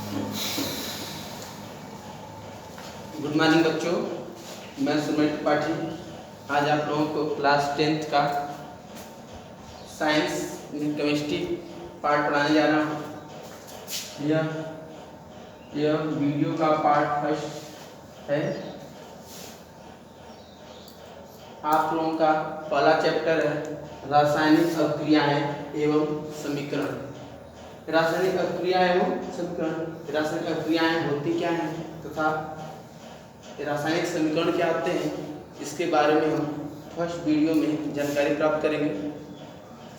Good morning बच्चों, मैं सुमित त्रिपाठी आज आप लोगों को क्लास 10th का साइंस केमिस्ट्री पार्ट पढ़ाने जा रहा हूँ। यह वीडियो का पार्ट फर्स्ट है। आप लोगों का पहला चैप्टर है रासायनिक अभिक्रियाएं एवं समीकरण। रासायनिक अभिक्रियाएं एवं समीकरण। रासायनिक अभिक्रियाएं होती क्या हैं तथा रासायनिक समीकरण क्या होते हैं, इसके बारे में हम फर्स्ट वीडियो में जानकारी प्राप्त करेंगे।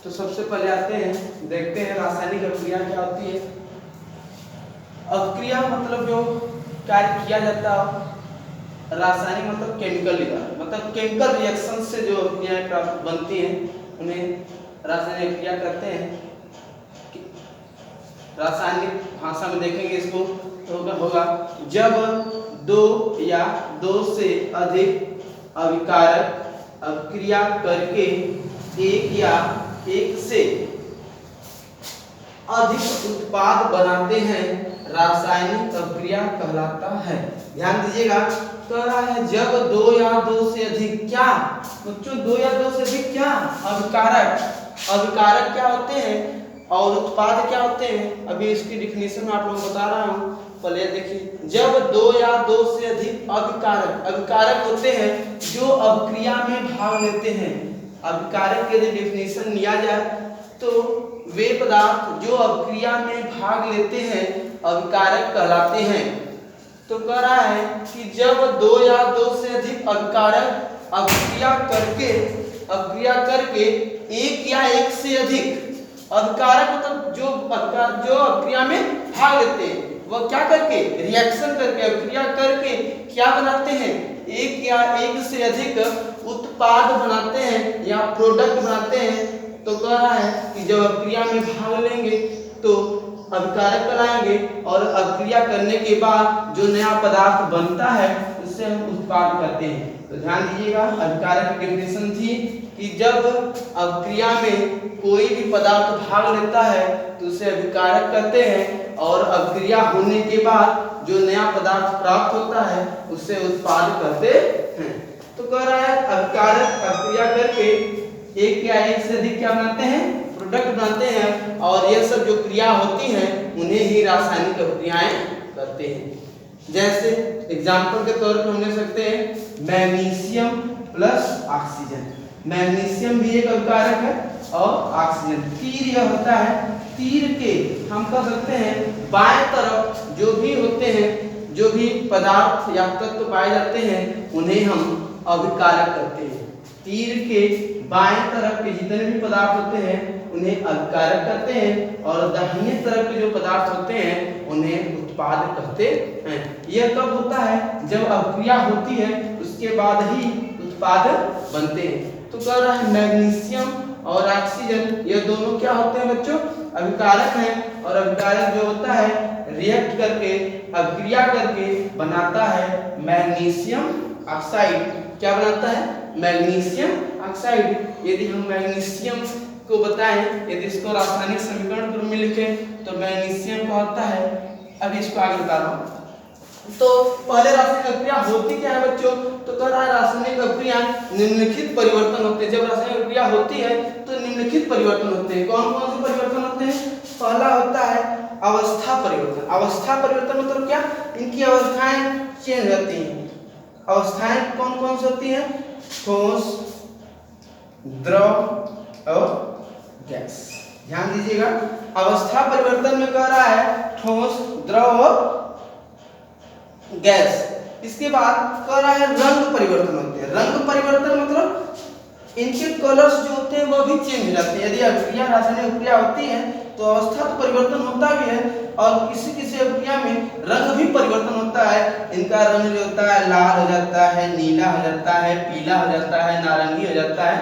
तो सबसे पहले आते हैं, देखते हैं रासायनिक अभिक्रिया क्या होती है। अभिक्रिया मतलब जो कार्य किया जाता है, रासायनिक मतलब केमिकल, मतलब केमिकल रिएक्शन से जो अभिक्रियाएं प्राप्त बनती हैं उन्हें रासायनिक अभिक्रिया कहते हैं। रासायनिक भाषा में देखेंगे इसको तो होगा जब दो या दो से अधिक अभिकारक अभिक्रिया करके एक या एक से अधिक उत्पाद बनाते हैं, रासायनिक अभिक्रिया कहलाता है। ध्यान दीजिएगा, कह रहा है जब दो या दो से अधिक क्या बच्चों, दो या दो से अधिक क्या अभिकारक क्या होते हैं और उत्पाद क्या होते हैं। अभी इसकी डिफिनेशन में आप लोगों को बता रहा हूँ। पहले देखिए, जब दो या दो से अधिक अभिकारक होते हैं जो अभिक्रिया में भाग लेते हैं। अभिकारक के यदि डिफिनेशन लिया जाए तो वे पदार्थ जो अभिक्रिया में भाग लेते हैं अभिकारक कहलाते हैं। तो कह रहा है कि जब दो या दो से अधिक अभिकारक अभिक्रिया करके एक या एक से अधिक अभिकारक मतलब जो अभिक्रिया में भाग लेते हैं, वह क्या करके रिएक्शन करके अभिक्रिया करके क्या बनाते हैं, एक या एक से अधिक उत्पाद बनाते हैं या प्रोडक्ट बनाते हैं। तो कह रहा है कि जब अभिक्रिया में भाग लेंगे तो अभिकारक कहलाएंगे और अभिक्रिया करने के बाद जो नया पदार्थ बनता है उससे हम उत्पाद कहते हैं। तो ध्यान दीजिएगा, अभिकारक की डेफिनेशन थी कि जब अभिक्रिया में कोई भी पदार्थ भाग लेता है तो उसे अभिकारक कहते हैं और अभिक्रिया होने के बाद जो नया पदार्थ प्राप्त होता है उससे उत्पाद कहते हैं। तो कह रहा है अभिकारक अभिक्रिया करके एक या एक से अधिक क्या बनाते हैं, प्रोडक्ट बनाते हैं और यह सब जो क्रिया होती हैं उन्हें ही रासायनिक अभिक्रियाएं कहते हैं। जैसे एग्जाम्पल के तौर पर हम ले सकते हैं मैग्नीशियम प्लस ऑक्सीजन। मैग्नीशियम भी एक अभिकारक है और ऑक्सीजन। तीर यह होता है, तीर के हम कह सकते हैं बाएं तरफ जो भी होते हैं, जो भी पदार्थ या तत्व पाए जाते हैं उन्हें हम अभिकारक कहते हैं। तीर के बाएं तरफ के जितने भी पदार्थ होते हैं उन्हें अभिकारक कहते हैं और दाहिने तरफ के जो पदार्थ होते हैं उन्हें उत्पाद कहते हैं। यह कब होता है, जब अभिक्रिया होती है उसके बाद ही उत्पाद बनते हैं। तो कह रहा है मैग्नीशियम और ऑक्सीजन ये दोनों क्या होते हैं बच्चों, अभिकारक हैं और अभिकारक जो होता है रिएक्ट करके अभिक्रिया करके बनाता है मैग्नीशियम ऑक्साइड। क्या बनाता है, मैग्नीशियम ऑक्साइड। यदि हम मैग्नीशियम को बताएं, यदि इसको रासायनिक समीकरण रूप में लिखें तो मैग्नीशियम का होता है, अभी इसको आगे बता रहा हूँ। तो पहले रासायनिक अभिक्रिया होती क्या है बच्चों, तो कह रहा है रासायनिक अभिक्रिया निम्नलिखित परिवर्तन होते हैं। जब रासायनिक अभिक्रिया होती है तो निम्नलिखित परिवर्तन होते हैं। कौन कौन से परिवर्तन होते हैं, पहला होता है अवस्था परिवर्तन। अवस्था परिवर्तन मतलब क्या, इनकी अवस्थाएं चेंज होती हैं। अवस्थाएं कौन कौन सी होती हैं, ठोस, द्रव और गैस। ध्यान दीजिएगा, अवस्था परिवर्तन में कह रहा है ठोस, द्रव और गैस। इसके बाद कह रहा है रंग परिवर्तन होते हैं। रंग परिवर्तन मतलब इनके कलर्स जो होते हैं वो भी चेंज हो जाते हैं। यदि अभिक्रिया रासायनिक अभिक्रिया होती है तो अवस्था तो परिवर्तन होता भी है और किसी किसी अभिक्रिया में रंग भी परिवर्तन होता है। इनका रंग जो होता है लाल हो जाता है, नीला हो जाता है, पीला हो जाता है, नारंगी हो जाता है।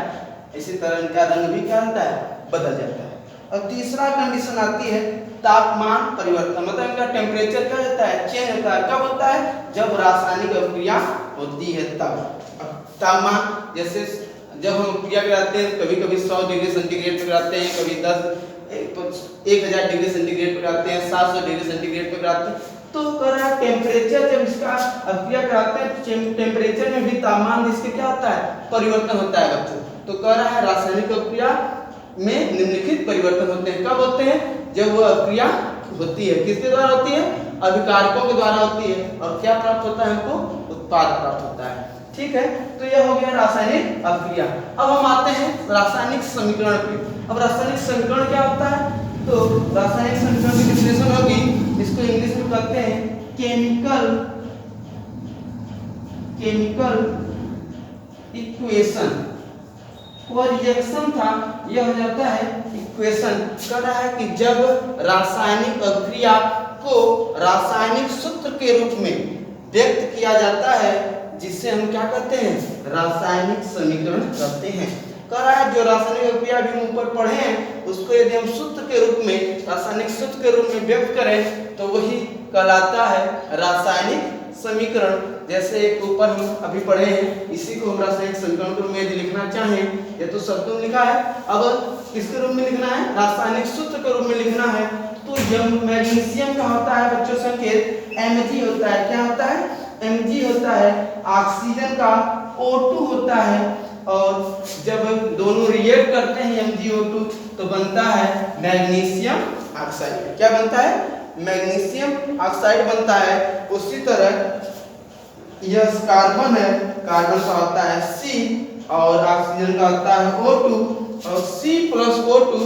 इसी तरह इनका रंग भी क्या होता है, बदल जाता है। और तीसरा कंडीशन आती है तापमान परिवर्तन, मतलब इनका टेम्परेचर क्या होता है, चेंज होता है। कब होता है, जब रासायनिक अभिक्रिया होती है तब। तापमान जैसे जब हम क्रिया कराते हैं कभी कभी 100 डिग्री सेंटीग्रेड पे कराते हैं, कभी 10 1000 डिग्री सेंटीग्रेड पे कराते हैं, 700 डिग्री सेंटीग्रेड पे कराते हैं। तो कह रहा है टेम्परेचर जब इसका अभिक्रिया कराते हैं तो टेम्परेचर में भी तापमान इसके क्या होता है, परिवर्तन होता है बच्चों। तो कह रहा है रासायनिक अभिक्रिया में निम्नलिखित परिवर्तन होते हैं। कब होते हैं? जब वह अभिक्रिया होती है, किसके द्वारा होती है? अभिकारकों के द्वारा होती है। और क्या प्राप्त होता है हमको? उत्पाद प्राप्त होता है। ठीक है, तो यह हो गया रासायनिक अभिक्रिया। अब हम आते हैं रासायनिक समीकरण पे। अब रासायनिक समीकरण क्या होता है? तो रासायनिक समीकरण की डिफिनेशन होगी, इसको इंग्लिश में कहते हैं केमिकल इक्वेशन। वो रिएक्शन था, यह हो जाता है इक्वेशन। कह रहा है कि जब रासायनिक अभिक्रिया को रासायनिक सूत्र के रूप में व्यक्त किया जाता है, जिसे हम क्या कहते हैं? रासायनिक समीकरण कहते हैं। कह रहा है जो रासायनिक अभिक्रिया भी हम ऊपर पढ़े हैं, उसको यदि हम सूत्र के रूप में, रासायनिक सूत्र के रूप में व्यक्त करें तो वही कहलाता है रासायनिक समीकरण। जैसे एक ऊपर हम अभी पढ़े हैं, इसी को हम रासायनिक समीकरण के रूप में यदि लिखना चाहें, ये तो शब्दों में लिखा है, अब किसके रूप में लिखना है? रासायनिक सूत्र के रूप में लिखना है। तो मैग्नीशियम का होता है बच्चों संकेत Mg होता है। क्या होता है? Mg होता है। ऑक्सीजन का O2 होता है। और जब दोनों रिएक्ट करते हैं MgO2 तो बनता है मैग्नीशियम ऑक्साइड। क्या बनता है? मैग्नीशियम ऑक्साइड बनता है। उसी तरह यह कार्बन है, कार्बन का होता है C और ऑक्सीजन का होता है O2 और C प्लस O2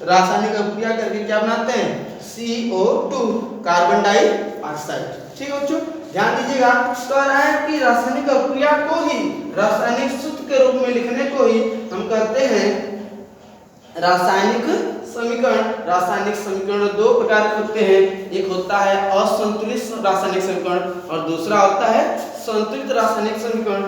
रासायनिक अभिक्रिया करके क्या बनाते हैं? CO2 carbon dioxide. ठीक है बच्चों, ध्यान दीजिएगा। कह रहा है कि रासायनिक अभिक्रिया को ही रासायनिक सूत्र के रूप में लिखने को ही हम कहते हैं रासायनिक समीकरण। रासायनिक समीकरण दो प्रकार के होते हैं, एक होता है असंतुलित रासायनिक समीकरण और दूसरा होता है संतुलित रासायनिक समीकरण।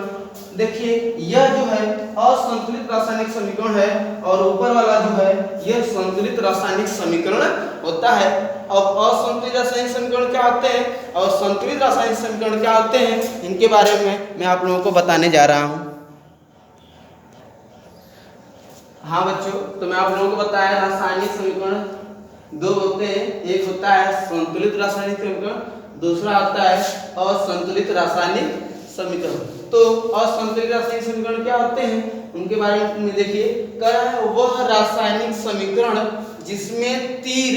देखिए यह जो है असंतुलित रासायनिक समीकरण है और ऊपर वाला जो है यह संतुलित रासायनिक समीकरण होता है। अब असंतुलित रासायनिक समीकरण क्या होते हैं और संतुलित रासायनिक समीकरण क्या होते हैं, इनके बारे में मैं आप लोगों को बताने जा रहा हूं। हाँ बच्चों, तो मैं आप लोगों को बताया रासायनिक समीकरण दो होते हैं, एक होता है संतुलित रासायनिक समीकरण, दूसरा होता है असंतुलित रासायनिक समीकरण। तो असंतुलित रासायनिक समीकरण क्या होते हैं उनके बारे में देखिए। कह रहा है वह रासायनिक समीकरण जिसमें तीर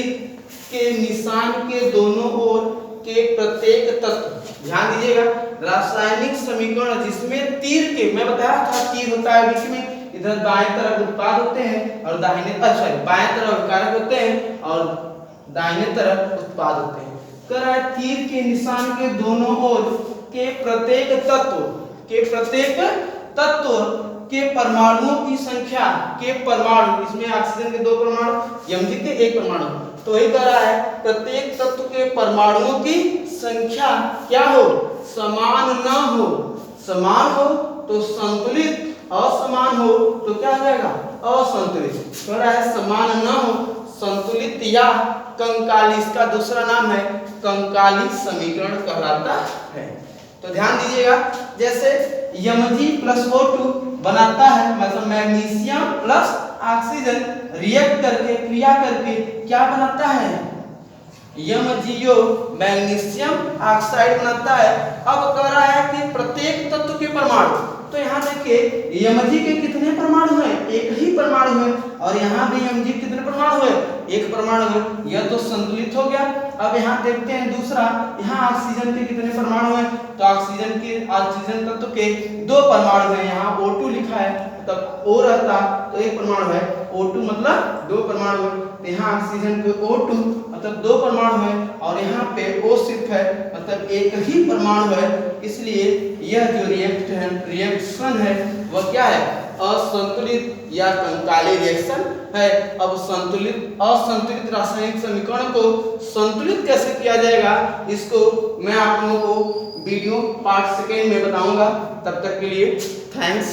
के निशान के दोनों ओर के प्रत्येक तत्व, ध्यान दीजिएगा, रासायनिक समीकरण जिसमें तीर के, मैं बताया था तीर होता है बीच में, इधर बाएं तरफ उत्पाद होते हैं और दाहिने बाएं तरफ अभिकारक होते हैं और दाहिने तरफ उत्पाद होते हैं। कह रहा है तीर के निशान के दोनों ओर के प्रत्येक तत्व के परमाणुओं की संख्या के परमाणु, इसमें ऑक्सीजन के 2 परमाणु, Mg के 1 परमाणु, तो यही कह रहा है प्रत्येक तत्व के परमाणुओं की संख्या क्या हो? समान न हो। समान हो तो संतुलित, असमान हो तो क्या हो जाएगा? असंतुलित। कह रहा है समान न हो, संतुलित या कंकाली, इसका दूसरा नाम है कंकाली समीकरण कहलाता है। तो ध्यान दीजिएगा, जैसे Mg प्लस O2 बनाता है, मतलब मैग्नीशियम प्लस ऑक्सीजन रिएक्ट करके, क्रिया करके क्या बनाता है? MgO मैग्नीशियम ऑक्साइड बनाता है। अब कह रहा है कि प्रत्येक तत्व के परमाणु, तो यहाँ देखिए Mg के कितने परमाणु हैं? एक ही परमाणु है और यहाँ भी Mg कितने परमाणु है? एक परमाणु है। यह तो संतुलित हो गया। अब यहाँ देखते हैं दूसरा, यहाँ ऑक्सीजन के कितने परमाणु हैं? तो ऑक्सीजन तत्व के 2 परमाणु हैं। यहाँ O2 लिखा है, तब O रहता तो 1 परमाणु है, O2 मतलब 2 परमाणु है। तो यहाँ ऑक्सीजन के O2 मतलब 2 परमाणु है और यहाँ पे O सिर्फ है, मतलब एक ही परमाणु है। इसलिए यह जो रिएक्शन है वह क्या है? असंतुलित या कंकाली रिएक्शन है। अब असंतुलित रासायनिक समीकरण को संतुलित कैसे किया जाएगा, इसको मैं आप लोगों को वीडियो पार्ट 2 में बताऊंगा। तब तक के लिए थैंक्स।